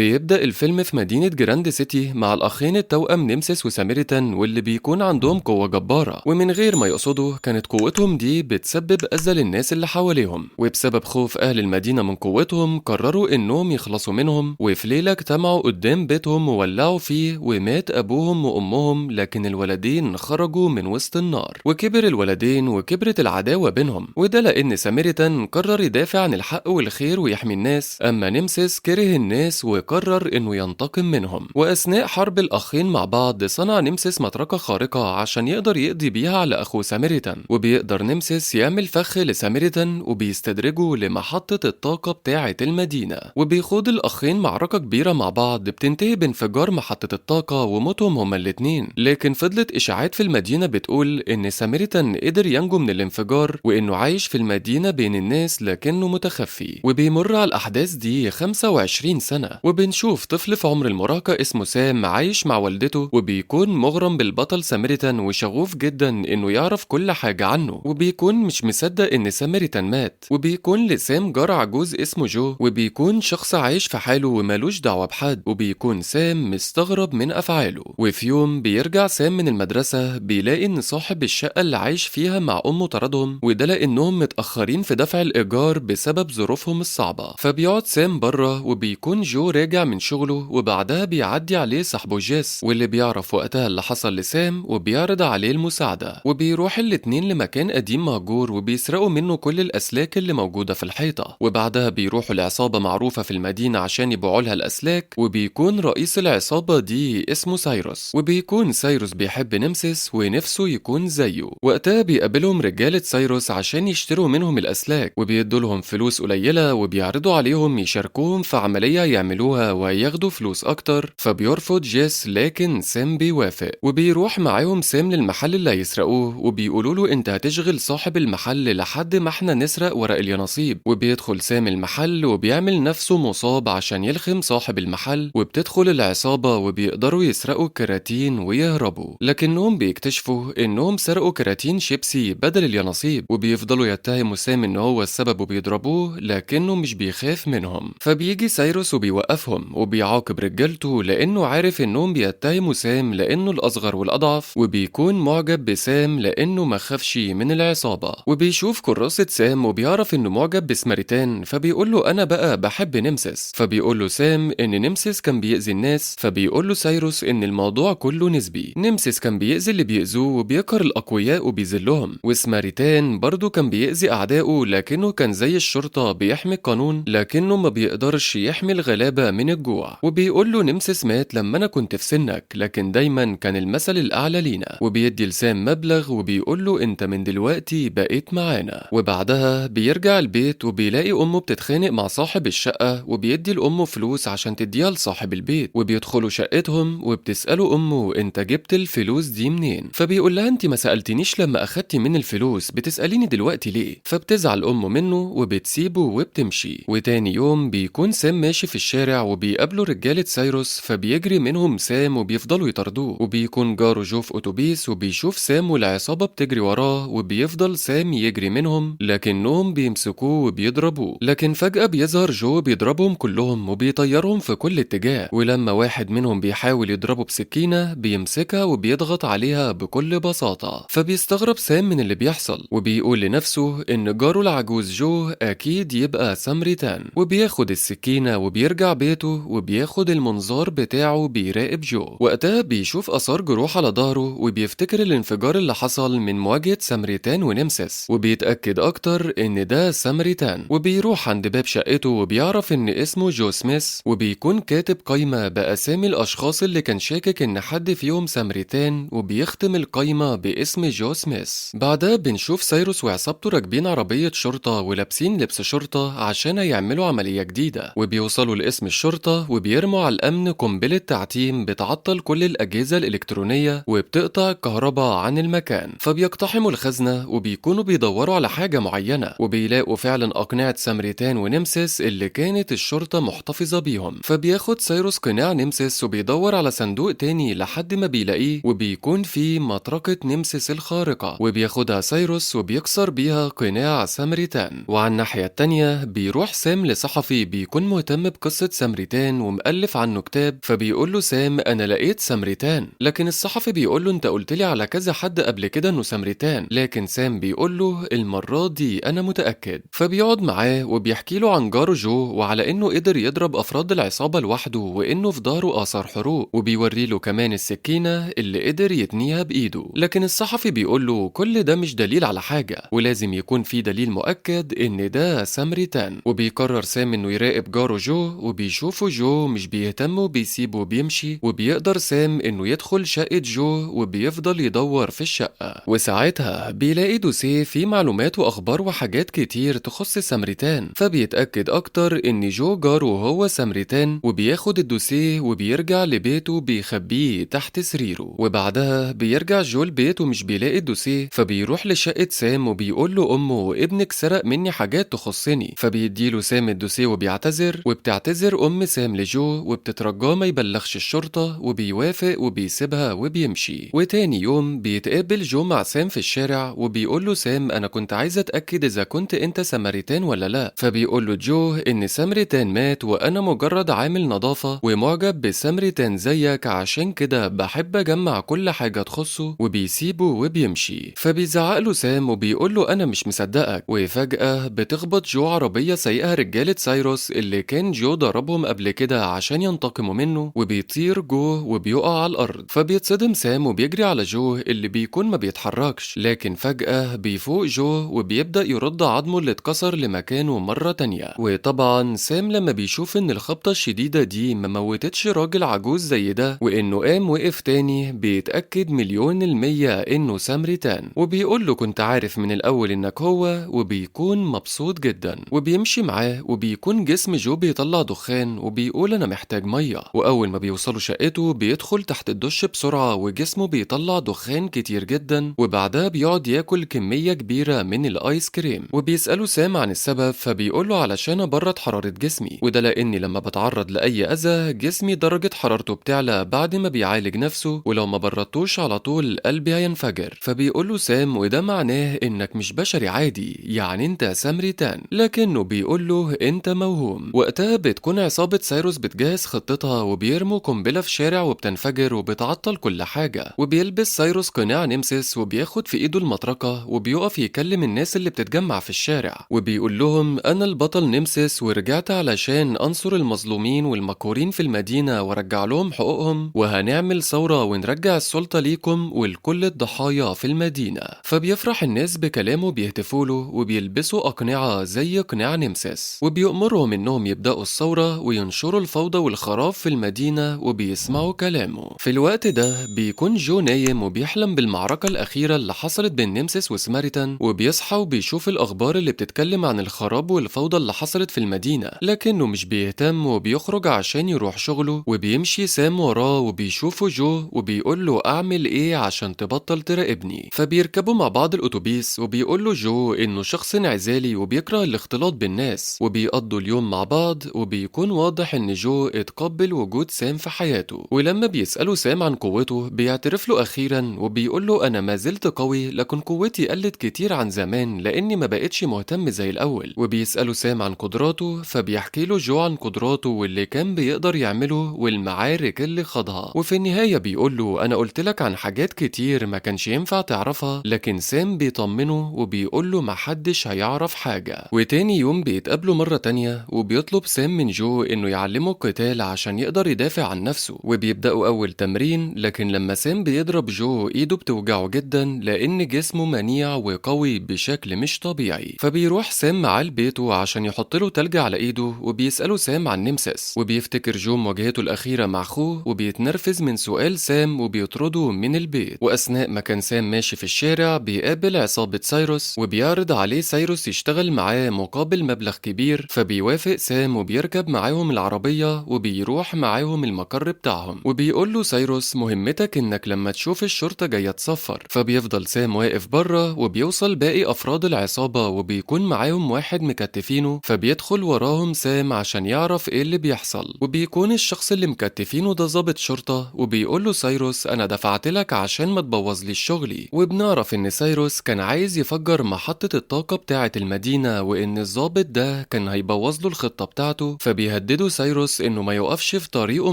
بيبدأ الفيلم في مدينة جراند سيتي مع الأخين التوأم نمسيس وسامريتان، واللي بيكون عندهم قوة جبارة، ومن غير ما يقصدوا كانت قوتهم دي بتسبب أذى للناس اللي حواليهم. وبسبب خوف أهل المدينة من قوتهم قرروا إنهم يخلصوا منهم، وفي ليلة اجتمعوا قدام بيتهم وولعوا فيه، ومات أبوهم وأمهم، لكن الولدين خرجوا من وسط النار. وكبر الولدين وكبرت العداوة بينهم، وده لأن سامريتان قرر يدافع عن الحق والخير ويحمي الناس، أما نمسيس كره الناس وقرر إنه ينتقم منهم. وأثناء حرب الأخين مع بعض صنع نمسيس مطرقة خارقة عشان يقدر يقضي بيها على أخوه سامريتان، وبيقدر نمسيس يعمل فخ لسامريتان وبيستدرجه لمحطة الطاقة بتاعة المدينة. وبيخوض الأخين معركة كبيرة مع بعض بتنتهي بانفجار محطة الطاقة وموتهم هما الاتنين، لكن فضلت إشاعات في المدينة بتقول إن سامريتان قدر ينجو من الانفجار وإنه عايش في المدينة بين الناس لكنه متخفي. وبيمر على الأحداث دي 25 سنة، وبنشوف طفل في عمر المراهقة اسمه سام عايش مع والدته، وبيكون مغرم بالبطل سامريتان وشغوف جدا انه يعرف كل حاجة عنه، وبيكون مش مصدق ان سامريتان مات. وبيكون لسام جار عجوز اسمه جو، وبيكون شخص عايش في حاله ومالوش دعوة بحد، وبيكون سام مستغرب من افعاله. وفي يوم بيرجع سام من المدرسة بيلاقي ان صاحب الشقة اللي عايش فيها مع امه طردهم، وده لانهم متأخرين في دفع الايجار بسبب ظروفهم الصعبة. فبيقعد سام بره، وبيكون جو راجع من شغله، وبعدها بيعدي عليه صاحبه جيس، واللي بيعرف وقتها اللي حصل لسام وبيعرض عليه المساعدة. وبيروح الاتنين لمكان قديم مهجور وبيسرقوا منه كل الأسلاك اللي موجودة في الحيطة، وبعدها بيروحوا لعصابة معروفة في المدينة عشان يبيعوا لها الأسلاك، وبيكون رئيس العصابة دي اسمه سايروس. وبيكون سايروس بيحب نمسيس ونفسه يكون زيه. وقتها بيقابلهم رجالة سايروس عشان يشتروا منهم الأسلاك، وبيدوا لهم فلوس قليلة، وبيعرضوا عليهم يشاركوهم في عملية يعملوها وياخدوا فلوس أكتر. فبيرفض جيس لكن سام بيوافق، وبيروح معاهم سام للمحل اللي هيسرقوه، وبيقولوا له انت هتشغل صاحب المحل لحد ما احنا نسرق ورق اليانصيب. وبيدخل سام المحل وبيعمل نفسه مصاب عشان يلخم صاحب المحل، وبتدخل العصابة وبيقدروا يسرقوا كراتين ويهربوا، لكنهم بيكتشفوا انهم سرقوا كراتين شيبسي بدل اليانصيب، وبيفضلوا يتهموا سام ان هو السبب وبيضربوه، لكنه مش بيخاف منهم. فبيجي سايروس وبيوقفهم وبيعاقب رجالته لانه عارف انهم بيتهموا سام لانه الاصغر والاضعف، وبيكون معجب بسام لانه ما خافش من العصابه. وبيشوف كراسه سام وبيعرف انه معجب بسماريتان، فبيقول له انا بقى بحب نمسيس. فبيقول له سام ان نمسيس كان بيأذي الناس، فبيقول له سايروس ان الموضوع كله نسبي. نمسيس كان بيأذي اللي بيأذوه وبيقهر الاقوياء وبيذلهم، وسماريتان برضه كان بيأذي اعدائه لكنه كان زي الشرطه بيحمي القانون، لكنه ما بيقدرش يحمي الغلابة من الجوع. وبيقول له نمسيس مات لما أنا كنت في سنك، لكن دايما كان المثل الأعلى لينا. وبيدي لسام مبلغ وبيقول له أنت من دلوقتي بقيت معانا. وبعدها بيرجع البيت وبيلاقي أمه بتتخانق مع صاحب الشقة، وبيدي لأمه فلوس عشان تديها لصاحب البيت. وبيدخلوا شقتهم وبتسأله أمه أنت جبت الفلوس دي منين؟ فبيقول لها أنت ما سألتنيش لما أخدتي من الفلوس، بتسأليني دلوقتي ليه؟ فبتزعل أمه منه وبتسيبه وبتمشي. وتاني يوم بيكون سام ماشي في الشارع وبيقابله رجالة سايروس، فبيجري منهم سام وبيفضلوا يطاردوه. وبيكون جاره جو في أتوبيس وبيشوف سام والعصابة بتجري وراه، وبيفضل سام يجري منهم لكنهم بيمسكوه وبيضربوه. لكن فجأة بيظهر جو بيضربهم كلهم وبيطيرهم في كل اتجاه، ولما واحد منهم بيحاول يضربه بسكينة بيمسكها وبيضغط عليها بكل بساطة. فبيستغرب سام من اللي بيحصل، وبيقول لنفسه إن جاره العجوز جو أكيد يبقى سامريتان. وبياخد السكينة وبيرجع بيته وبياخد المنظار بتاعه بيراقب جو. وقتها بيشوف آثار جروح على ظهره، وبيفتكر الانفجار اللي حصل من مواجهة سامريتان ونمسيس، وبيتأكد أكتر إن ده سامريتان. وبيروح عند باب شقته وبيعرف إن اسمه جو سميث، وبيكون كاتب قايمة بأسامي الأشخاص اللي كان شاكك إن حد فيهم سامريتان، وبيختم القايمة باسم جو سميث. بعدها بنشوف سايروس وعصابته راكبين عربية شرطة ولابسين لبس شرطة عشان يعملوا عملية جديدة، وبيوصلوا لاسم الشرطة وبيرموا على الأمن قنبلة تعتيم بتعطل كل الأجهزة الإلكترونية وبتقطع الكهرباء عن المكان. فبيقتحموا الخزنة وبيكونوا بيدوروا على حاجة معينة، وبيلاقوا فعلا أقنعة سامريتان ونمسيس اللي كانت الشرطة محتفظة بيهم. فبياخد سايروس قناع نمسيس وبيدور على صندوق تاني لحد ما بيلاقيه، وبيكون فيه مطرقة نمسيس الخارقة، وبياخدها سايروس وبيكسر بيها قناع سامريتان. وعلى الناحية التانية بيروح سام لصحفي بيكون مهتم بقصة سامريتان ومؤلف عنه كتاب، فبيقول له سام أنا لقيت سامريتان، لكن الصحفي بيقول له أنت قلت لي على كذا حد قبل كده إنه سامريتان، لكن سام بيقول له المرة دي أنا متأكد. فبيقعد معاه وبيحكي له عن جاره جو وعلى إنه قدر يضرب أفراد العصابة لوحده وإنه في ظهره آثار حروق، وبيوري له كمان السكينة اللي قدر يتنيها بإيده. لكن الصحفي بيقول له كل ده مش دليل على حاجة، ولازم يكون في دليل مؤكد إن ده سامريتان. وبيقرر سام إنه يراقب جاره جو، وبيشوفه جو مش بيهتم وبيسيبه وبيمشي، وبيقدر سام إنه يدخل شقة جو وبيفضل يدور في الشقة. وساعتها بيلاقي دوسيه فيه معلومات وأخبار وحاجات كتير تخص سامريتان، فبيتأكد أكتر إن جو جاره هو سامريتان، وبياخد الدوسيه وبيرجع لبيته بيخبيه تحت سريره. وبعدها بيرجع جو البيت ومش بيلاقي الدوسيه، فبيروح لشقة سام وبيقول له أمه ابنك سرق مني حاجات تخصني، فبيديله سام الدوسيه وبيعتذر، وبتعتذر أم سام لجو وبتترجاه ما يبلغش الشرطة، وبيوافق وبيسيبها وبيمشي. وتاني يوم بيتقابل جو مع سام في الشارع وبيقول له سام أنا كنت عايز أتأكد إذا كنت أنت سامريتان ولا لا، فبيقول له جو إن سامريتان مات وأنا مجرد عامل نظافة ومعجب بسامريتان زيك، عشان كده بحب أجمع كل حاجة تخصه، وبيسيبه وبيمشي. فبيزعق له سام وبيقول له أنا مش مصدقك. وفجأة بتخبط جو عربية سايقها رجالة سايروس اللي كان جو ضربهم قبل كده عشان ينتقموا منه، وبيطير جو وبيقع على الأرض. فبيتصدم سام وبيجري على جو اللي بيكون ما بيتحركش، لكن فجأة بيفوق جو وبيبدأ يرد عظمه اللي اتكسر لمكانه مرة تانية. وطبعا سام لما بيشوف ان الخبطة الشديدة دي ما موتتش راجل عجوز زي ده وانه قام وقف تاني، بيتأكد 100% انه سامريتان، وبيقول له كنت عارف من الاول انك هو، وبيكون مبسوط جدا وبيمشي معاه. وبيكون جسم جو بيطلع دخان وبيقول انا محتاج مية. واول ما بيوصلوا شقته بيدخل تحت الدش بسرعة وجسمه بيطلع دخان كتير جدا، وبعدها بيقعد ياكل كمية كبيرة من الايس كريم. وبيسأله سام عن السبب، فبيقول له علشان ابرد حرارة جسمي، وده لاني لما بتعرض لاي اذى جسمي درجة حرارته بتعلى بعد ما بيعالج نفسه، ولو ما بردتوش على طول قلبي هينفجر. فبيقول له سام وده معناه انك مش بشري عادي، يعني انت سامريتان، لكنه بيقول له انت موهوم. وقتها بتكون عصابة سايروس بتجهز خطتها وبيرموا قنبلة في شارع وبتنفجر وبتعطل كل حاجة. وبيلبس سايروس قناع نمسس وبياخد في ايده المطرقة وبيقف يكلم الناس اللي بتتجمع في الشارع، وبيقول لهم انا البطل نمسس ورجعت علشان انصر المظلومين والمقهورين في المدينة وارجع لهم حقوقهم، وهنعمل ثورة ونرجع السلطة ليكم ولكل الضحايا في المدينة. فبيفرح الناس بكلامه بيهتفوا له وبيلبسوا أقنعة زي قناع نمسس، وبيأمرهم انهم يبدأوا الثورة وينشروا الفوضى والخراب في المدينة وبيسمعوا كلامه. في الوقت ده بيكون جو نايم وبيحلم بالمعركة الأخيرة اللي حصلت بين نمسس وسماريتان، وبيصحى وبيشوف الأخبار اللي بتتكلم عن الخراب والفوضى اللي حصلت في المدينة، لكنه مش بيهتم وبيخرج عشان يروح شغله. وبيمشي سام وراه وبيشوفه جو وبيقول له أعمل إيه عشان تبطل تراقبني. فبيركبوا مع بعض الأتوبيس وبيقول له جو إنه شخص انعزالي وبيكره الاختلاط بالناس، وبيقضوا اليوم مع بعض. وبيكون واضح إن جو اتقبل وجود سام في حياته، ولما بيسأله سام عن قوته بيعترف له أخيرا وبيقول له أنا ما زلت قوي، لكن قوتي قلت كتير عن زمان لأني ما بقتش مهتم زي الأول. وبيسأله سام عن قدراته، فبيحكي له جو عن قدراته واللي كان بيقدر يعمله والمعارك اللي خاضها. وفي النهاية بيقول له أنا قلت لك عن حاجات كتير ما كانش ينفع تعرفها، لكن سام بيطمنه وبيقول له محدش هيعرف حاجة. وتاني يوم بيتقابلوا مرة تانية وبيطلب سام من جو إنه يعلمه القتال عشان يقدر يدافع عن نفسه، وبيبدأوا أول تمرين. لكن لما سام بيضرب جو إيده بتوجعه جدا لأن جسمه منيع وقوي بشكل مش طبيعي. فبيروح سام معاه لبيته عشان يحط له تلج على إيده، وبيسأله سام عن نمسس، وبيفتكر جو مواجهته الأخيرة مع أخوه وبيتنرفز من سؤال سام وبيطرده من البيت. وأثناء ما كان سام ماشي في الشارع بيقابل عصابة سايروس وبيعرض عليه سايروس يشتغل معاه مقابل مبلغ كبير، فبيوافق سام وبيركب معاهم العربية وبيروح معاهم المقر بتاعهم. وبيقول له سايروس مهمتك انك لما تشوف الشرطة جاية تصفر. فبيفضل سام واقف بره وبيوصل باقي افراد العصابة وبيكون معاهم واحد مكتفينه، فبيدخل وراهم سام عشان يعرف ايه اللي بيحصل. وبيكون الشخص اللي مكتفينه ده ضابط شرطة، وبيقول له سايروس انا دفعت لك عشان ما تبوظليش شغلي. وبنعرف ان سايروس كان عايز يفجر محطة الطاقة بتاعة المدينة، وان الضابط ده كان هيبوظ له الخطة بتاعته. بيهددوا سايروس إنه ما يوقفش في طريقه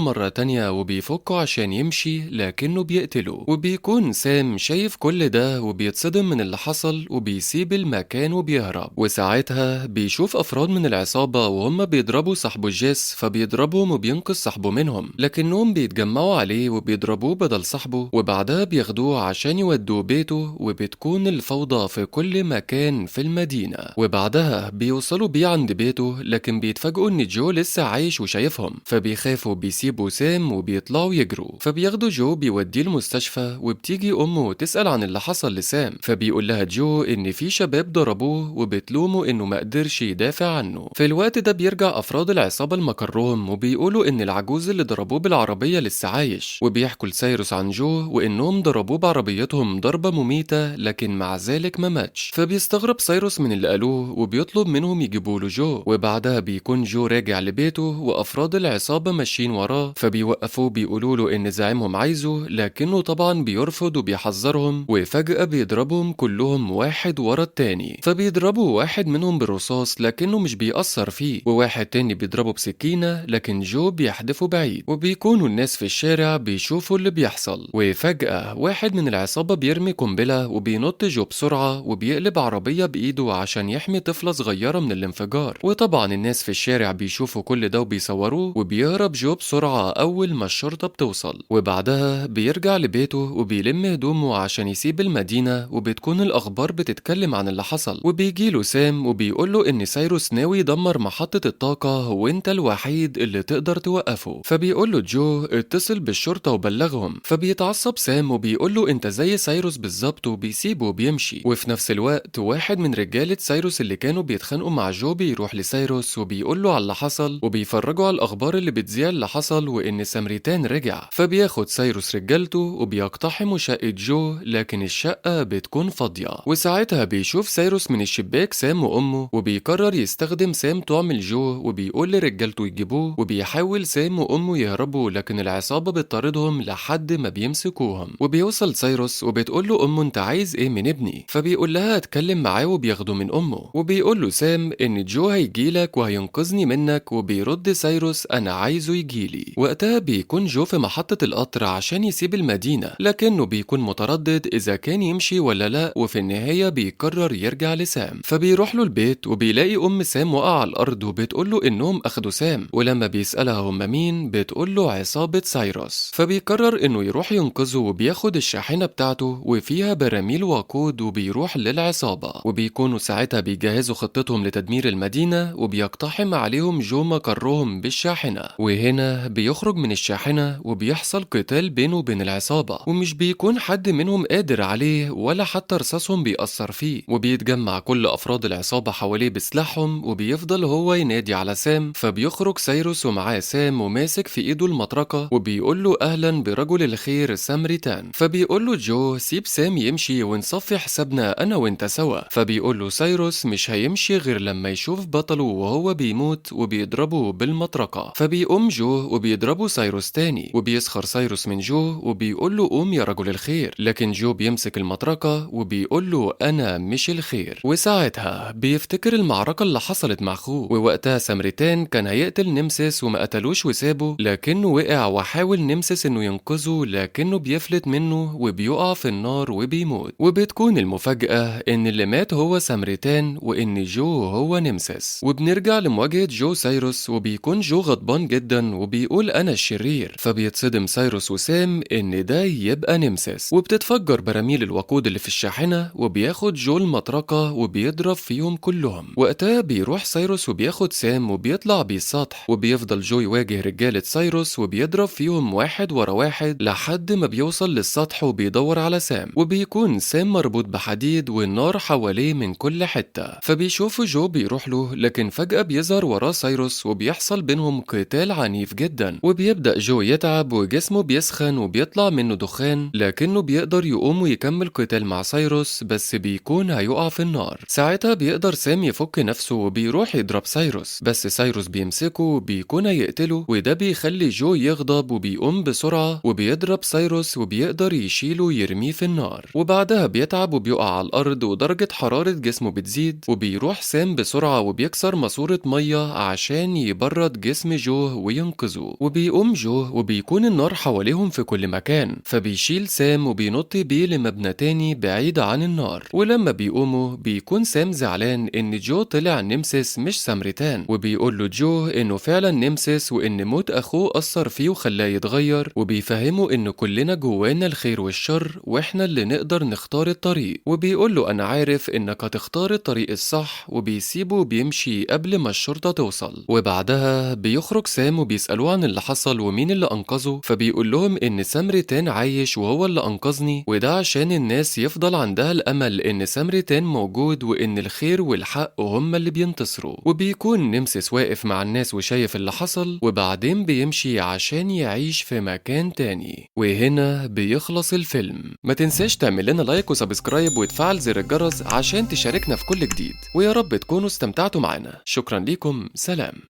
مرة تانية وبيفكوا عشان يمشي لكنه بيقتله. وبيكون سام شايف كل ده وبيتصدم من اللي حصل وبيسيب المكان وبيهرب. وساعتها بيشوف أفراد من العصابة وهم بيضربوا صاحبه جيس، فبيضربهم وبينقذ صاحبه منهم، لكنهم بيتجمعوا عليه وبيضربوه بدل صاحبه، وبعدها بياخدوه عشان يودوه بيته. وبتكون الفوضى في كل مكان في المدينة. وبعدها بيوصلوا بيه عند بيته، لكن بيتفاجئوا ان جو لسه عايش وشايفهم، فبيخافوا بيسيبوا سام وبيطلعوا يجروا. فبياخدوا جو بيوديه المستشفى، وبتيجي امه تسأل عن اللي حصل لسام، فبيقول لها جو ان في شباب ضربوه وبتلومه انه ما قدرش يدافع عنه. في الوقت ده بيرجع افراد العصابة لمقرهم وبيقولوا ان العجوز اللي ضربوه بالعربية لسه عايش، وبيحكوا لسايروس عن جو وانهم ضربوه بعربيتهم ضربة مميتة لكن مع ذلك ما ماتش. فبيستغرب سايروس من اللي قالوه وبيطلب منهم يجيبوا له جو. وبعدها بيكون جو راجع لبيته وافراد العصابة ماشيين وراه، فبيوقفوه بيقولوا له ان زعيمهم عايزه، لكنه طبعا بيرفض وبيحذرهم. وفجأة بيضربهم كلهم واحد ورا التاني، فبيضربوا واحد منهم بالرصاص لكنه مش بيأثر فيه، وواحد تاني بيضربه بسكينة لكن جو بيحدفه بعيد. وبيكونوا الناس في الشارع بيشوفوا اللي بيحصل. وفجأة واحد من العصابة بيرمي قنبلة وبينط جو بسرعة وبيقلب عربية بإيده عشان يحمي طفلة صغيرة من الانفجار. وطبعا الناس في الشارع بيشوفوا كل ده وبيصوروه، وبيهرب جو بسرعة أول ما الشرطة بتوصل. وبعدها بيرجع لبيته وبيلم هدومه عشان يسيب المدينة، وبتكون الأخبار بتتكلم عن اللي حصل. وبيجيله سام وبيقوله إن سايروس ناوي يدمر محطة الطاقة وإنت الوحيد اللي تقدر توقفه. فبيقوله جو اتصل بالشرطة وبلغهم. فبيتعصب سام وبيقوله انت زي سايروس بالظبط وبيسيبه وبيمشي. وفي نفس الوقت واحد من رجالة سايروس اللي كانوا بيتخانقوا مع جو بيروح لسايروس وبيقوله على اللي حصل، وبيفرجوا على الأخبار اللي بتذيع اللي حصل وإن سامريتان رجع. فبياخد سايروس رجالته وبيقتحموا شقة جو، لكن الشقة بتكون فاضية. وساعتها بيشوف سايروس من الشباك سام وأمه، وبيقرر يستخدم سام طعم الجو وبيقول لرجالته يجيبوه. وبيحاول سام وأمه يهربوا لكن العصابة بتطاردهم لحد ما بيمسكوهم. وبيوصل سايروس وبتقول له أمه انت عايز ايه من ابني؟ فبيقول لها اتكلم معاه وبياخده من أمه. وبيقول له سام ان جو هيجيلك وهينقذني منك، وبيرد سايروس انا عايزه يجيلي. وقتها بيكون جو في محطة القطر عشان يسيب المدينة، لكنه بيكون متردد اذا كان يمشي ولا لا. وفي النهاية بيقرر يرجع لسام. فبيروح له البيت وبيلاقي ام سام وقع على الارض وبتقول له انهم اخدوا سام. ولما بيسألها هم مين بتقول له عصابة سايروس. فبيقرر انه يروح ينقذه وبياخد الشاحنة بتاعته وفيها براميل وقود وبيروح للعصابة. وبيكونوا ساعتها بيجهزوا خطتهم لتدمير المدينة، وبيقتحم عليهم جو مقرهم بالشاحنة. وهنا بيخرج من الشاحنة وبيحصل قتال بينه وبين العصابة، ومش بيكون حد منهم قادر عليه ولا حتى رصاصهم بيأثر فيه. وبيتجمع كل أفراد العصابة حواليه بسلاحهم، وبيفضل هو ينادي على سام. فبيخرج سايروس ومعاه سام وماسك في ايده المطرقة، وبيقول له اهلا برجل الخير سامريتان. فبيقول له جو سيب سام يمشي ونصفي حسابنا انا وانت سوا. فبيقول له سايروس مش هيمشي غير لما يشوف بطله وهو بيموت، وبيضربه بالمطرقة. فبيقوم جو وبيضربه سايروس تاني، وبيسخر سايروس من جو وبيقول له قوم يا رجل الخير. لكن جو بيمسك المطرقة وبيقول له انا مش الخير. وساعتها بيفتكر المعركة اللي حصلت مع اخوه، ووقتها سامريتان كان هيقتل نمسيس وما قتلوش وسابه، لكنه وقع وحاول نمسيس انه ينقذه لكنه بيفلت منه وبيقع في النار وبيموت. وبتكون المفاجأة ان اللي مات هو سامريتان وان جو هو نمسيس. وبنرجع لمواجهة جو سايروس، وبيكون جو غضبان جدا وبيقول انا الشرير. فبيتصدم سايروس وسام ان ده يبقى نمسيس، وبتتفجر براميل الوقود اللي في الشاحنة، وبياخد جو المطرقة وبيضرب فيهم كلهم. وقتها بيروح سايروس وبياخد سام وبيطلع بيه السطح، وبيفضل جو يواجه رجالة سايروس وبيضرب فيهم واحد ورا واحد لحد ما بيوصل للسطح وبيدور على سام. وبيكون سام مربوط بحديد والنار حواليه من كل حتة. فبيشوف جو بيروح له، لكن فجأة بيظهر وراه سايروس وبيحصل بينهم قتال عنيف جدا. وبيبدأ جو يتعب وجسمه بيسخن وبيطلع منه دخان، لكنه بيقدر يقوم ويكمل قتال مع سايروس، بس بيكون هيقع في النار. ساعتها بيقدر سام يفك نفسه وبيروح يضرب سايروس، بس سايروس بيمسكه وبيكون هيقتله. وده بيخلي جو يغضب وبيقوم بسرعة وبيضرب سايروس وبيقدر يشيله ويرميه في النار. وبعدها بيتعب وبيقع على الأرض ودرجة حرارة جسمه بتزيد، وبيروح سام بسرعة وبيكسر ماسورة مية عشان عشان يبرد جسم جو وينقذه. وبيقوم جو وبيكون النار حواليهم في كل مكان، فبيشيل سام وبينط بيه لمبنى تاني بعيد عن النار. ولما بيقوموا بيكون سام زعلان ان جو طلع نمسيس مش سامريتان، وبيقول له جو انه فعلا نمسيس وان موت اخوه اثر فيه وخلاه يتغير، وبيفهمه ان كلنا جوانا الخير والشر واحنا اللي نقدر نختار الطريق. وبيقول له انا عارف انك هتختار الطريق الصح، وبيسيبه بيمشي قبل ما الشرطة توصل. وبعدها بيخرج سام وبيسألوه عن اللي حصل ومين اللي انقذه، فبيقول لهم ان سامريتان عايش وهو اللي انقذني، وده عشان الناس يفضل عندها الامل ان سامريتان موجود وان الخير والحق هم اللي بينتصروا. وبيكون نمسيس واقف مع الناس وشايف اللي حصل، وبعدين بيمشي عشان يعيش في مكان تاني. وهنا بيخلص الفيلم. ما تنساش تعمل لنا لايك وسبسكرايب وتفعل زر الجرس عشان تشاركنا في كل جديد، ويا رب تكونوا استمتعتوا معنا. شكرا ليكم، سلام.